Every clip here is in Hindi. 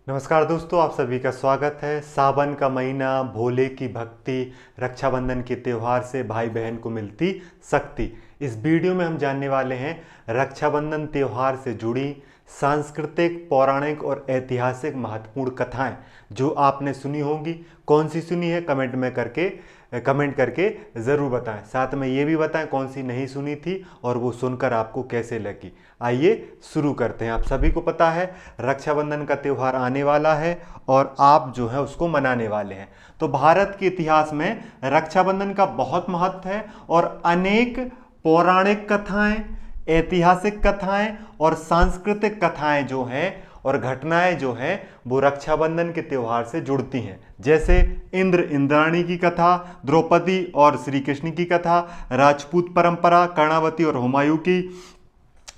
नमस्कार दोस्तों, आप सभी का स्वागत है। सावन का महीना, भोले की भक्ति, रक्षाबंधन के त्यौहार से भाई बहन को मिलती शक्ति। इस वीडियो में हम जानने वाले हैं रक्षाबंधन त्यौहार से जुड़ी सांस्कृतिक, पौराणिक और ऐतिहासिक महत्वपूर्ण कथाएं जो आपने सुनी होंगी। कौन सी सुनी है कमेंट करके ज़रूर बताएं। साथ में ये भी बताएं कौन सी नहीं सुनी थी और वो सुनकर आपको कैसे लगी। आइए शुरू करते हैं। आप सभी को पता है रक्षाबंधन का त्यौहार आने वाला है और आप जो है उसको मनाने वाले हैं। तो भारत के इतिहास में रक्षाबंधन का बहुत महत्व है और अनेक पौराणिक कथाएं, ऐतिहासिक कथाएं और सांस्कृतिक कथाएं जो हैं और घटनाएं जो हैं वो रक्षाबंधन के त्यौहार से जुड़ती हैं। जैसे इंद्र इंद्राणी की कथा, द्रौपदी और श्री कृष्ण की कथा, राजपूत परंपरा, कर्णावती और हुमायूं की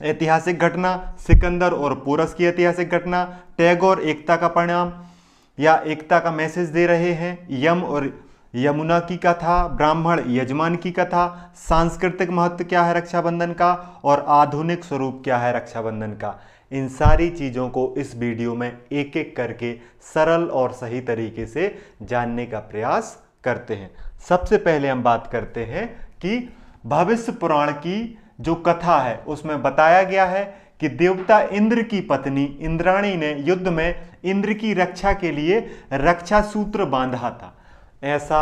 ऐतिहासिक घटना, सिकंदर और पोरस की ऐतिहासिक घटना, टैगोर एकता का परिणाम या एकता का मैसेज दे रहे हैं, यम और यमुना की कथा, ब्राह्मण यजमान की कथा, सांस्कृतिक महत्व क्या है रक्षाबंधन का और आधुनिक स्वरूप क्या है रक्षाबंधन का। इन सारी चीज़ों को इस वीडियो में एक एक करके सरल और सही तरीके से जानने का प्रयास करते हैं। सबसे पहले हम बात करते हैं कि भविष्य पुराण की जो कथा है उसमें बताया गया है कि देवता इंद्र की पत्नी इंद्राणी ने युद्ध में इंद्र की रक्षा के लिए रक्षा सूत्र बांधा था। ऐसा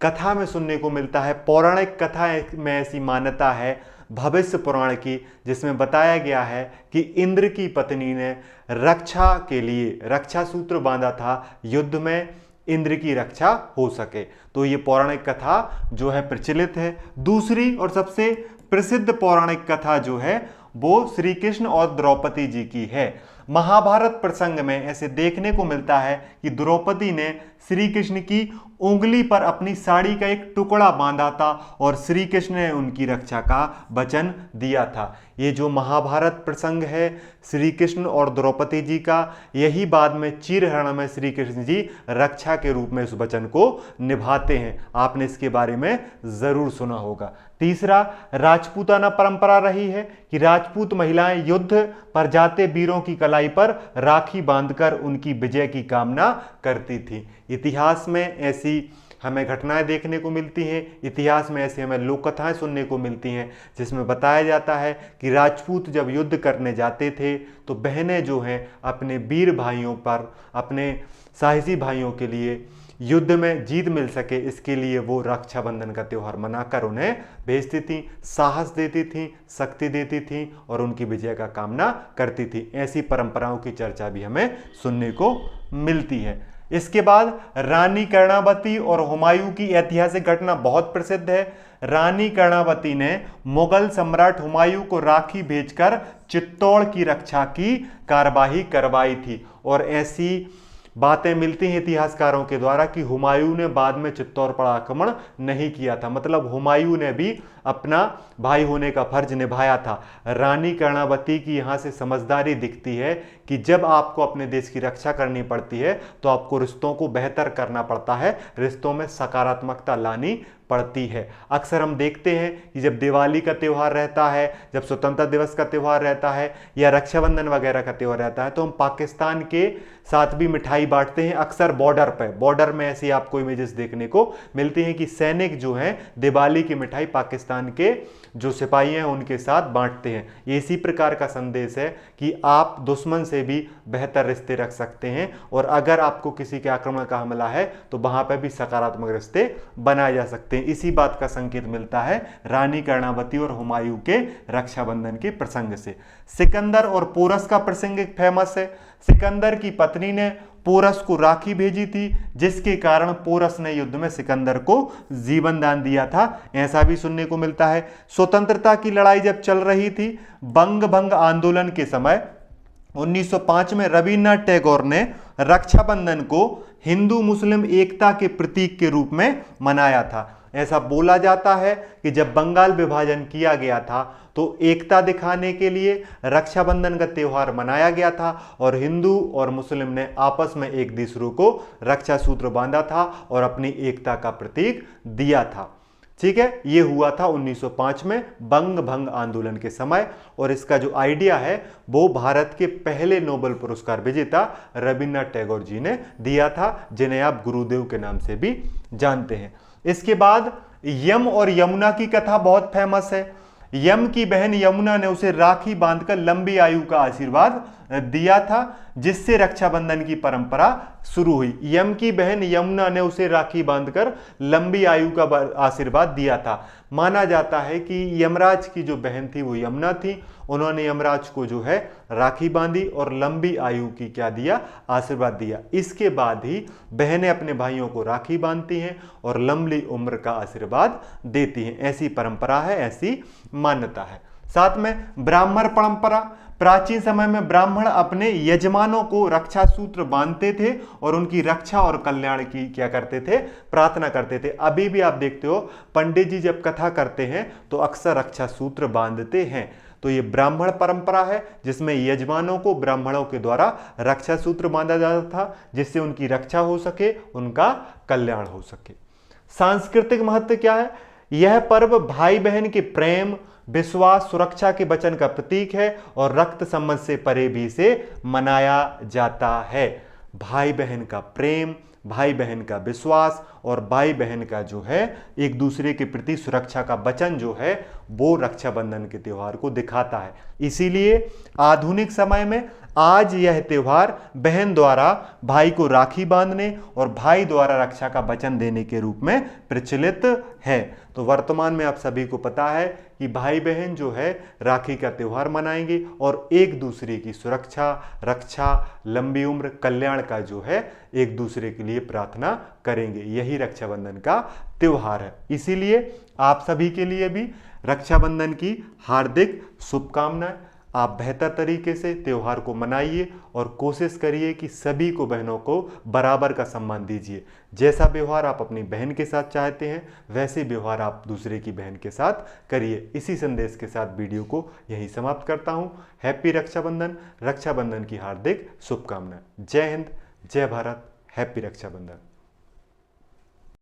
कथा में सुनने को मिलता है। पौराणिक कथा में ऐसी मान्यता है भविष्य पुराण की, जिसमें बताया गया है कि इंद्र की पत्नी ने रक्षा के लिए रक्षा सूत्र बांधा था, युद्ध में इंद्र की रक्षा हो सके। तो ये पौराणिक कथा जो है प्रचलित है। दूसरी और सबसे प्रसिद्ध पौराणिक कथा जो है वो श्री कृष्ण और द्रौपदी जी की है। महाभारत प्रसंग में ऐसे देखने को मिलता है कि द्रौपदी ने श्री कृष्ण की उंगली पर अपनी साड़ी का एक टुकड़ा बांधा था और श्री कृष्ण ने उनकी रक्षा का वचन दिया था। ये जो महाभारत प्रसंग है श्री कृष्ण और द्रौपदी जी का, यही बाद में चीरहरण में श्री कृष्ण जी रक्षा के रूप में उस वचन को निभाते हैं। आपने इसके बारे में जरूर सुना होगा। तीसरा, राजपूताना परंपरा रही है कि राजपूत महिलाएं युद्ध पर जाते वीरों की कलाई पर राखी बांधकर उनकी विजय की कामना करती थी। इतिहास में ऐसी हमें घटनाएं देखने को मिलती हैं, इतिहास में ऐसी हमें लोक कथाएं सुनने को मिलती हैं जिसमें बताया जाता है कि राजपूत जब युद्ध करने जाते थे तो बहनें जो हैं अपने वीर भाइयों पर, अपने साहसी भाइयों के लिए युद्ध में जीत मिल सके, इसके लिए वो रक्षाबंधन का त्यौहार मनाकर उन्हें भेजती थी, साहस देती थी, शक्ति देती थी और उनकी विजय का कामना करती थी। ऐसी परंपराओं की चर्चा भी हमें सुनने को मिलती है। इसके बाद रानी कर्णावती और हुमायूं की ऐतिहासिक घटना बहुत प्रसिद्ध है। रानी कर्णावती ने मुगल सम्राट हुमायूं को राखी भेजकर चित्तौड़ की रक्षा की कार्यवाही करवाई थी और ऐसी बातें मिलती हैं इतिहासकारों के द्वारा कि हुमायूं ने बाद में चित्तौड़ पर आक्रमण नहीं किया था। मतलब हुमायूं ने भी अपना भाई होने का फर्ज निभाया था। रानी कर्णावती की यहाँ से समझदारी दिखती है कि जब आपको अपने देश की रक्षा करनी पड़ती है तो आपको रिश्तों को बेहतर करना पड़ता है, रिश्तों में सकारात्मकता लानी पड़ती है। अक्सर हम देखते हैं कि जब दिवाली का त्यौहार रहता है, जब स्वतंत्रता दिवस का त्यौहार रहता है या रक्षाबंधन वगैरह का त्यौहार रहता है तो हम पाकिस्तान के साथ भी मिठाई बांटते हैं। अक्सर बॉर्डर में ऐसी आपको इमेजेस देखने को मिलती हैं कि सैनिक जो हैं दिवाली की मिठाई पाकिस्तान के जो सिपाही हैं उनके साथ बांटते हैं। ये इसी प्रकार का संदेश है कि आप दुश्मन से भी बेहतर रिश्ते रख सकते हैं और अगर आपको किसी के आक्रमण का हमला है तो वहां पर भी सकारात्मक रिश्ते बनाए जा सकते हैं। इसी बात का संकेत मिलता है रानी कर्णावती और हुमायूं के रक्षाबंधन के प्रसंग से। सिकंदर और पोरस का प्रसंग एक फेमस है। सिकंदर की पत्नी ने पोरस को राखी भेजी थी जिसके कारण पोरस ने युद्ध में सिकंदर को जीवन दान दिया था, ऐसा भी सुनने को मिलता है। स्वतंत्रता की लड़ाई जब चल रही थी, बंग भंग आंदोलन के समय 1905 में रविन्द्रनाथ टैगोर ने रक्षाबंधन को हिंदू मुस्लिम एकता के प्रतीक के रूप में मनाया था। ऐसा बोला जाता है कि जब बंगाल विभाजन किया गया था तो एकता दिखाने के लिए रक्षाबंधन का त्यौहार मनाया गया था और हिंदू और मुस्लिम ने आपस में एक दूसरे को रक्षा सूत्र बांधा था और अपनी एकता का प्रतीक दिया था। ठीक है, ये हुआ था 1905 में बंग भंग आंदोलन के समय, और इसका जो आइडिया है वो भारत के पहले नोबेल पुरस्कार विजेता रविन्द्रनाथ टैगोर जी ने दिया था, जिन्हें आप गुरुदेव के नाम से भी जानते हैं। इसके बाद यम और यमुना की कथा बहुत फेमस है। यम की बहन यमुना ने उसे राखी बांधकर लंबी आयु का आशीर्वाद दिया था, जिससे रक्षाबंधन की परंपरा शुरू हुई। यम की बहन यमुना ने उसे राखी बांधकर लंबी आयु का आशीर्वाद दिया था। माना जाता है कि यमराज की जो बहन थी वो यमुना थी, उन्होंने यमराज को जो है राखी बांधी और लंबी आयु की क्या दिया, आशीर्वाद दिया। इसके बाद ही बहनें अपने भाइयों को राखी बांधती हैं और लंबी उम्र का आशीर्वाद देती हैं। ऐसी परंपरा है, ऐसी मान्यता है। साथ में ब्राह्मण परंपरा, प्राचीन समय में ब्राह्मण अपने यजमानों को रक्षा सूत्र बांधते थे और उनकी रक्षा और कल्याण की क्या करते थे, प्रार्थना करते थे। अभी भी आप देखते हो पंडित जी जब कथा करते हैं तो अक्सर रक्षा सूत्र बांधते हैं। तो ये ब्राह्मण परंपरा है जिसमें यजमानों को ब्राह्मणों के द्वारा रक्षा सूत्र बांधा जाता था, जिससे उनकी रक्षा हो सके, उनका कल्याण हो सके। सांस्कृतिक महत्व क्या है? यह पर्व भाई बहन के प्रेम, विश्वास, सुरक्षा के वचन का प्रतीक है और रक्त संबंध से परे भी इसे मनाया जाता है। भाई बहन का प्रेम, भाई बहन का विश्वास और भाई बहन का जो है एक दूसरे के प्रति सुरक्षा का वचन जो है वो रक्षाबंधन के त्योहार को दिखाता है। इसीलिए आधुनिक समय में आज यह त्योहार बहन द्वारा भाई को राखी बांधने और भाई द्वारा रक्षा का वचन देने के रूप में प्रचलित है। तो वर्तमान में आप सभी को पता है कि भाई बहन जो है राखी का त्योहार मनाएंगे और एक दूसरे की सुरक्षा, रक्षा, लंबी उम्र, कल्याण का जो है एक दूसरे के लिए प्रार्थना करेंगे। यही रक्षाबंधन का त्योहार है। इसीलिए आप सभी के लिए भी रक्षाबंधन की हार्दिक शुभकामनाएं। आप बेहतर तरीके से त्योहार को मनाइए और कोशिश करिए कि सभी को, बहनों को बराबर का सम्मान दीजिए। जैसा व्यवहार आप अपनी बहन के साथ चाहते हैं वैसे व्यवहार आप दूसरे की बहन के साथ करिए। इसी संदेश के साथ वीडियो को यहीं समाप्त करता हूं। हैप्पी रक्षाबंधन, रक्षाबंधन की हार्दिक शुभकामनाएं। जय हिंद, जय भारत, हैप्पी रक्षाबंधन।